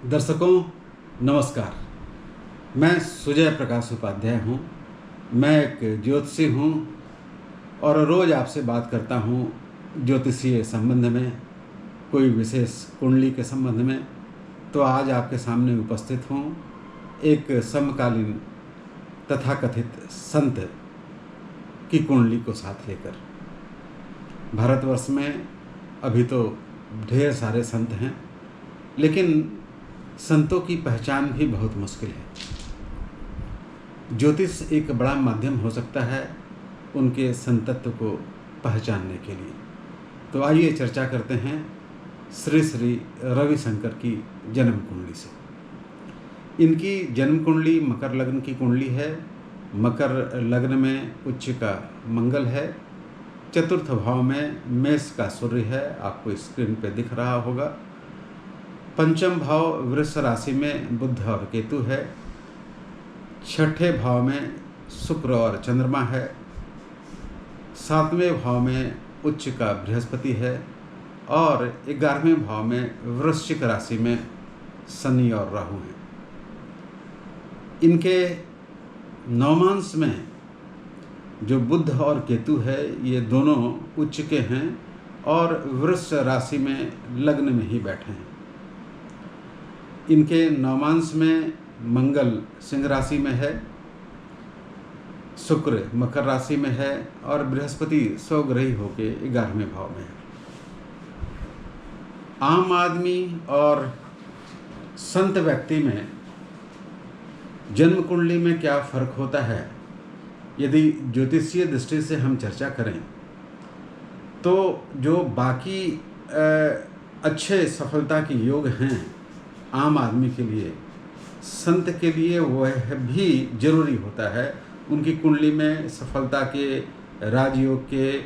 दर्शकों नमस्कार। मैं सुजय प्रकाश उपाध्याय हूँ। मैं एक ज्योतिषी हूँ और रोज़ आपसे बात करता हूँ ज्योतिषीय संबंध में, कोई विशेष कुंडली के संबंध में। तो आज आपके सामने उपस्थित हूँ एक समकालीन तथाकथित संत की कुंडली को साथ लेकर। भारतवर्ष में अभी तो ढेर सारे संत हैं, लेकिन संतों की पहचान भी बहुत मुश्किल है। ज्योतिष एक बड़ा माध्यम हो सकता है उनके संतत्व को पहचानने के लिए। तो आइए चर्चा करते हैं श्री श्री रविशंकर की जन्म कुंडली से। इनकी जन्म कुंडली मकर लग्न की कुंडली है। मकर लग्न में उच्च का मंगल है। चतुर्थ भाव में मेष का सूर्य है, आपको स्क्रीन पे दिख रहा होगा। पंचम भाव वृष राशि में बुध और केतु है। छठे भाव में शुक्र और चंद्रमा है। सातवें भाव में उच्च का बृहस्पति है और 11वें भाव में वृश्चिक राशि में शनि और राहु हैं। इनके नवमांश में जो बुध और केतु है, ये दोनों उच्च के हैं और वृष राशि में लग्न में ही बैठे हैं। इनके नवमांश में मंगल सिंह राशि में है, शुक्र मकर राशि में है और बृहस्पति स्वग्रही होके 11वें भाव में है। आम आदमी और संत व्यक्ति में जन्म कुंडली में क्या फर्क होता है, यदि ज्योतिषीय दृष्टि से हम चर्चा करें तो जो बाकी अच्छे सफलता के योग हैं आम आदमी के लिए, संत के लिए वह भी जरूरी होता है। उनकी कुंडली में सफलता के, राजयोग के,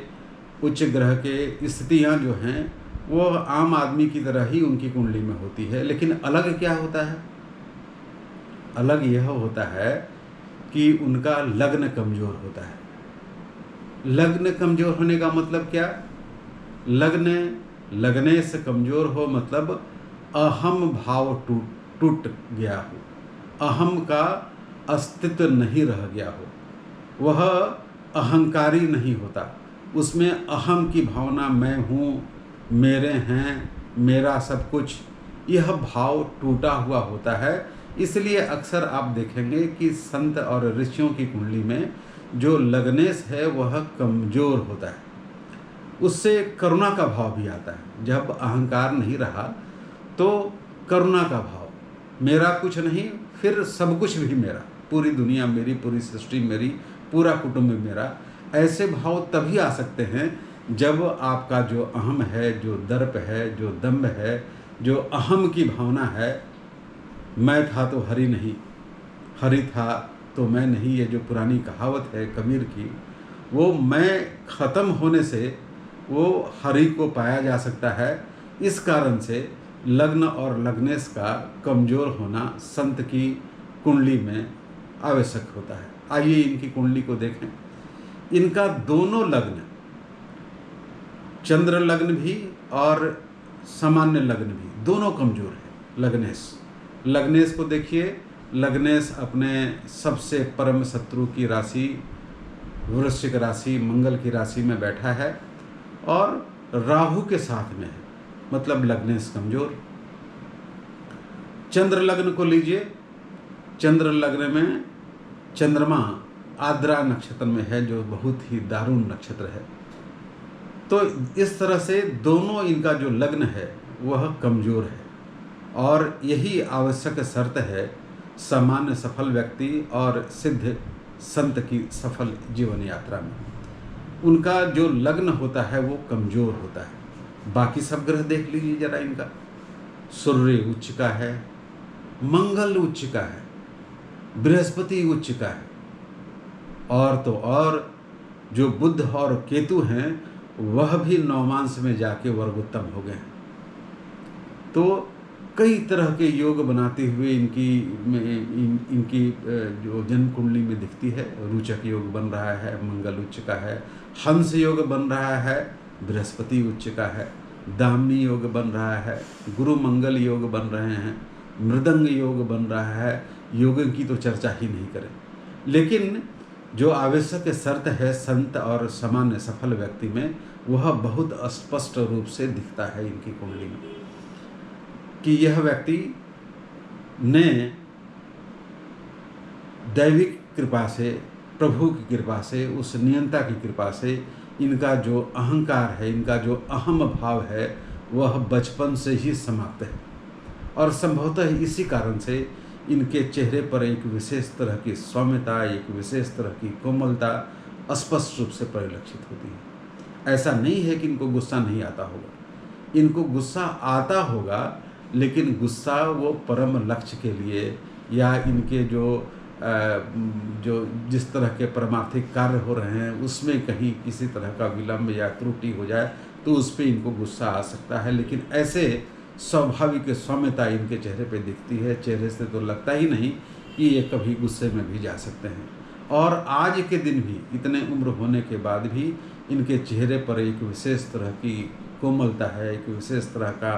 उच्च ग्रह के स्थितियां जो हैं वो आम आदमी की तरह ही उनकी कुंडली में होती है। लेकिन अलग क्या होता है? अलग यह होता है कि उनका लग्न कमजोर होता है। लग्न कमजोर होने का मतलब क्या? लगने से कमजोर हो मतलब अहम भाव टूट गया हो, अहम का अस्तित्व नहीं रह गया हो, वह अहंकारी नहीं होता, उसमें अहम की भावना, मैं हूँ, मेरे हैं, मेरा सब कुछ, यह भाव टूटा हुआ होता है। इसलिए अक्सर आप देखेंगे कि संत और ऋषियों की कुंडली में जो लग्नेश है वह कमजोर होता है। उससे करुणा का भाव भी आता है। जब अहंकार नहीं रहा तो करुणा का भाव, मेरा कुछ नहीं फिर सब कुछ भी मेरा, पूरी दुनिया मेरी, पूरी सृष्टि मेरी, पूरा कुटुंब मेरा, ऐसे भाव तभी आ सकते हैं जब आपका जो अहम है, जो दर्प है, जो दंभ है, जो अहम की भावना है, मैं था तो हरि नहीं, हरि था तो मैं नहीं, ये जो पुरानी कहावत है कबीर की, वो मैं ख़त्म होने से वो हरि को पाया जा सकता है। इस कारण से लग्न और लग्नेश का कमजोर होना संत की कुंडली में आवश्यक होता है। आइए इनकी कुंडली को देखें। इनका दोनों लग्न, चंद्र लग्न भी और सामान्य लग्न भी, दोनों कमजोर है। लग्नेश को देखिए। लग्नेश अपने सबसे परम शत्रु की राशि वृश्चिक राशि, मंगल की राशि में बैठा है और राहु के साथ में है, मतलब लग्नेश कमजोर। चंद्र लग्न को लीजिए। चंद्र लग्न में चंद्रमा आद्रा नक्षत्र में है, जो बहुत ही दारुण नक्षत्र है। तो इस तरह से दोनों इनका जो लग्न है वह कमजोर है और यही आवश्यक शर्त है सामान्य सफल व्यक्ति और सिद्ध संत की सफल जीवन यात्रा में। उनका जो लग्न होता है वो कमजोर होता है। बाकी सब ग्रह देख लीजिए जरा इनका। सूर्य उच्च का है, मंगल उच्च का है, बृहस्पति उच्च का है और तो और जो बुध और केतु हैं वह भी नवमांश में जाके वर्गोत्तम हो गए। तो कई तरह के योग बनाते हुए इनकी जो जन्म कुंडली में दिखती है। रोचक योग बन रहा है, मंगल उच्च का है। हंस योग बन रहा है, बृहस्पति उच्च का है। दामिनी योग बन रहा है, गुरु मंगल योग बन रहे हैं, मृदंग योग बन रहा है, योग की तो चर्चा ही नहीं करें। लेकिन जो आवश्यक शर्त है संत और सामान्य सफल व्यक्ति में, वह बहुत स्पष्ट रूप से दिखता है इनकी कुंडली में कि यह व्यक्ति ने दैविक कृपा से, प्रभु की कृपा से, उस नियंता की कृपा से इनका जो अहंकार है, इनका जो अहम भाव है, वह बचपन से ही समाप्त है। और संभवतः इसी कारण से इनके चेहरे पर एक विशेष तरह की सौम्यता, एक विशेष तरह की कोमलता स्पष्ट रूप से परिलक्षित होती है। ऐसा नहीं है कि इनको गुस्सा नहीं आता होगा, इनको गुस्सा आता होगा, लेकिन गुस्सा वो परम लक्ष्य के लिए या इनके जो जिस तरह के परमार्थिक कार्य हो रहे हैं उसमें कहीं किसी तरह का विलंब या त्रुटि हो जाए तो उस पर इनको गुस्सा आ सकता है। लेकिन ऐसे स्वाभाविक सौम्यता इनके चेहरे पे दिखती है। चेहरे से तो लगता ही नहीं कि ये कभी गुस्से में भी जा सकते हैं। और आज के दिन भी इतने उम्र होने के बाद भी इनके चेहरे पर एक विशेष तरह की कोमलता है, एक विशेष तरह का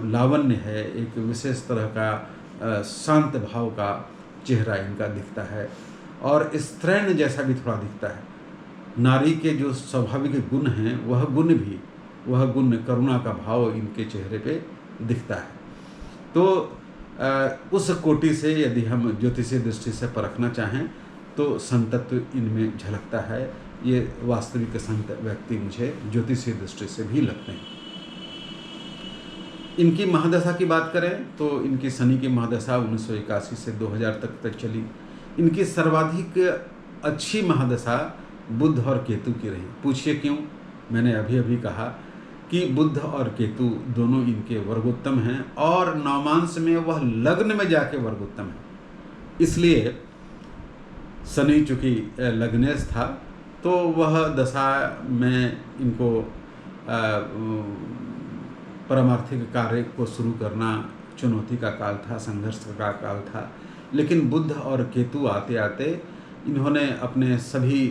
लावण्य है, एक विशेष तरह का शांत भाव का चेहरा इनका दिखता है। और स्त्रैण जैसा भी थोड़ा दिखता है। नारी के जो स्वाभाविक गुण हैं वह गुण करुणा का भाव इनके चेहरे पे दिखता है। तो उस कोटि से यदि हम ज्योतिषीय दृष्टि से परखना चाहें तो संतत्व इनमें झलकता है। ये वास्तविक संत व्यक्ति मुझे ज्योतिषीय दृष्टि से भी लगते हैं। इनकी महादशा की बात करें तो इनकी शनि की महादशा 1981 से 2000 तक चली। इनकी सर्वाधिक अच्छी महादशा बुध और केतु की रही। पूछिए क्यों? मैंने अभी कहा कि बुध और केतु दोनों इनके वर्गोत्तम हैं और नवमांश में वह लग्न में जाके वर्गोत्तम है। इसलिए शनि चूँकि लग्नेश था तो वह दशा में इनको परमार्थिक कार्य को शुरू करना चुनौती का काल था, संघर्ष का काल था। लेकिन बुध और केतु आते आते इन्होंने अपने सभी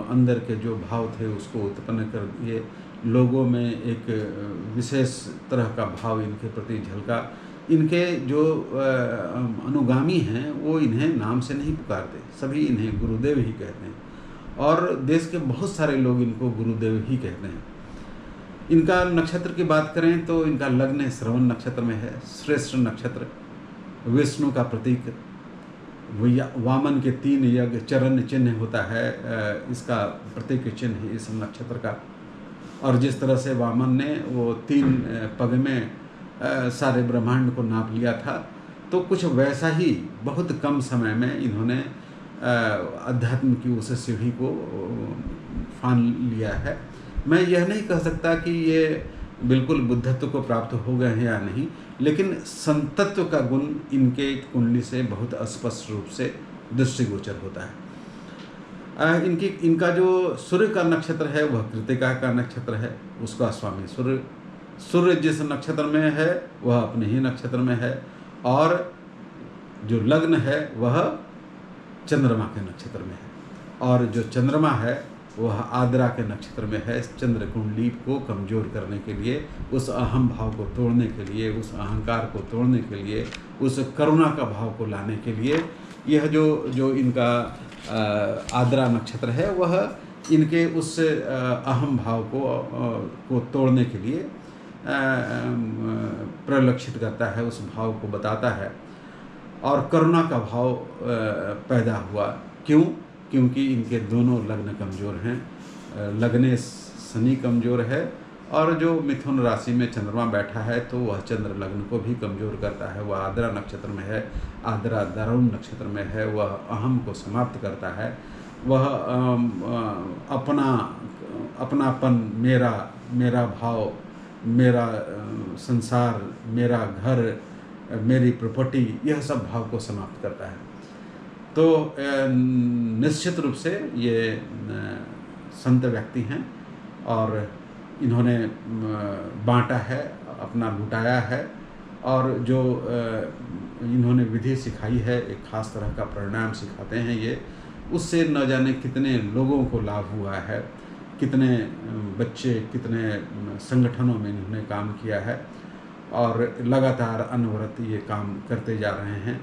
अंदर के जो भाव थे उसको उत्पन्न कर दिए। लोगों में एक विशेष तरह का भाव इनके प्रति झलका। इनके जो अनुगामी हैं वो इन्हें नाम से नहीं पुकारते, सभी इन्हें गुरुदेव ही कहते हैं और देश के बहुत सारे लोग इनको गुरुदेव ही कहते हैं। इनका नक्षत्र की बात करें तो इनका लग्न श्रवण नक्षत्र में है। श्रेष्ठ नक्षत्र, विष्णु का प्रतीक, वामन के 3 यज्ञ चरण चिन्ह होता है, इसका प्रतीक चिन्ह इस नक्षत्र का। और जिस तरह से वामन ने वो 3 पग में सारे ब्रह्मांड को नाप लिया था, तो कुछ वैसा ही बहुत कम समय में इन्होंने अध्यात्म की उस सीढ़ी को फान लिया है। मैं यह नहीं कह सकता कि ये बिल्कुल बुद्धत्व को प्राप्त हो गए हैं या नहीं, लेकिन संतत्व का गुण इनके कुंडली से बहुत स्पष्ट रूप से दृष्टिगोचर होता है। इनका जो सूर्य का नक्षत्र है वह कृतिका का नक्षत्र है। उसका स्वामी सूर्य जिस नक्षत्र में है वह अपने ही नक्षत्र में है और जो लग्न है वह चंद्रमा के नक्षत्र में है और जो चंद्रमा है वह आद्रा के नक्षत्र में है। चंद्र कुंडली को कमज़ोर करने के लिए, उस अहम भाव को तोड़ने के लिए, उस अहंकार को तोड़ने के लिए, उस करुणा का भाव को लाने के लिए यह जो इनका आद्रा नक्षत्र है वह इनके उस अहम भाव को तोड़ने के लिए प्रलक्षित करता है, उस भाव को बताता है। और करुणा का भाव पैदा हुआ। क्यों? क्योंकि इनके दोनों लग्न कमज़ोर हैं। लग्ने शनि कमज़ोर है और जो मिथुन राशि में चंद्रमा बैठा है तो वह चंद्र लग्न को भी कमज़ोर करता है। वह आद्रा नक्षत्र में है, आद्रा दारुण नक्षत्र में है, वह अहम को समाप्त करता है। वह अपनापन, मेरा भाव, मेरा संसार, मेरा घर, मेरी प्रॉपर्टी, यह सब भाव को समाप्त करता है। तो निश्चित रूप से ये संत व्यक्ति हैं और इन्होंने बांटा है, अपना लुटाया है और जो इन्होंने विधि सिखाई है, एक खास तरह का परिणाम सिखाते हैं ये, उससे न जाने कितने लोगों को लाभ हुआ है, कितने बच्चे, कितने संगठनों में इन्होंने काम किया है। और लगातार अनवरत ये काम करते जा रहे हैं।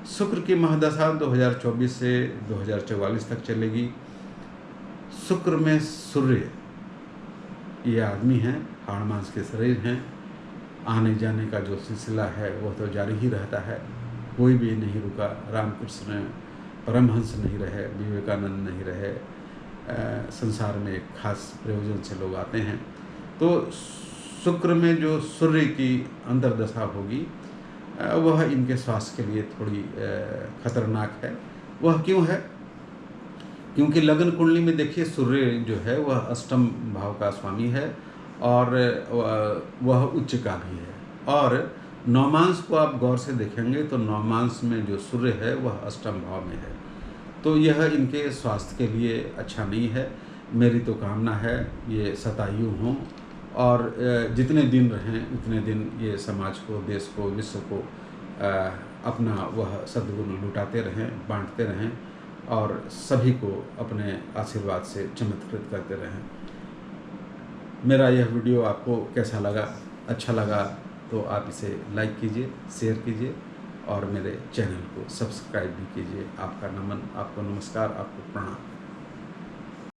शुक्र की महादशा 2024 से 2044 तक चलेगी। शुक्र में सूर्य ये आदमी हैं, हाड़ मांस के शरीर हैं। आने जाने का जो सिलसिला है वह तो जारी ही रहता है, कोई भी नहीं रुका। रामकृष्ण परमहंस नहीं रहे, विवेकानंद नहीं रहे, संसार में एक खास प्रयोजन से लोग आते हैं। तो शुक्र में जो सूर्य की अंतर्दशा होगी वह इनके स्वास्थ्य के लिए थोड़ी खतरनाक है। वह क्यों है? क्योंकि लगन कुंडली में देखिए सूर्य जो है वह अष्टम भाव का स्वामी है और वह उच्च का भी है। और नवमांश को आप गौर से देखेंगे तो नवमांश में जो सूर्य है वह अष्टम भाव में है। तो यह इनके स्वास्थ्य के लिए अच्छा नहीं है। मेरी तो कामना है ये शतायु हों और जितने दिन रहें उतने दिन ये समाज को, देश को, विश्व को अपना वह सद्गुण लुटाते रहें, बांटते रहें और सभी को अपने आशीर्वाद से चमत्कृत करते रहें। मेरा यह वीडियो आपको कैसा लगा? अच्छा लगा तो आप इसे लाइक कीजिए, शेयर कीजिए और मेरे चैनल को सब्सक्राइब भी कीजिए। आपका नमन, आपको नमस्कार, आपको प्रणाम।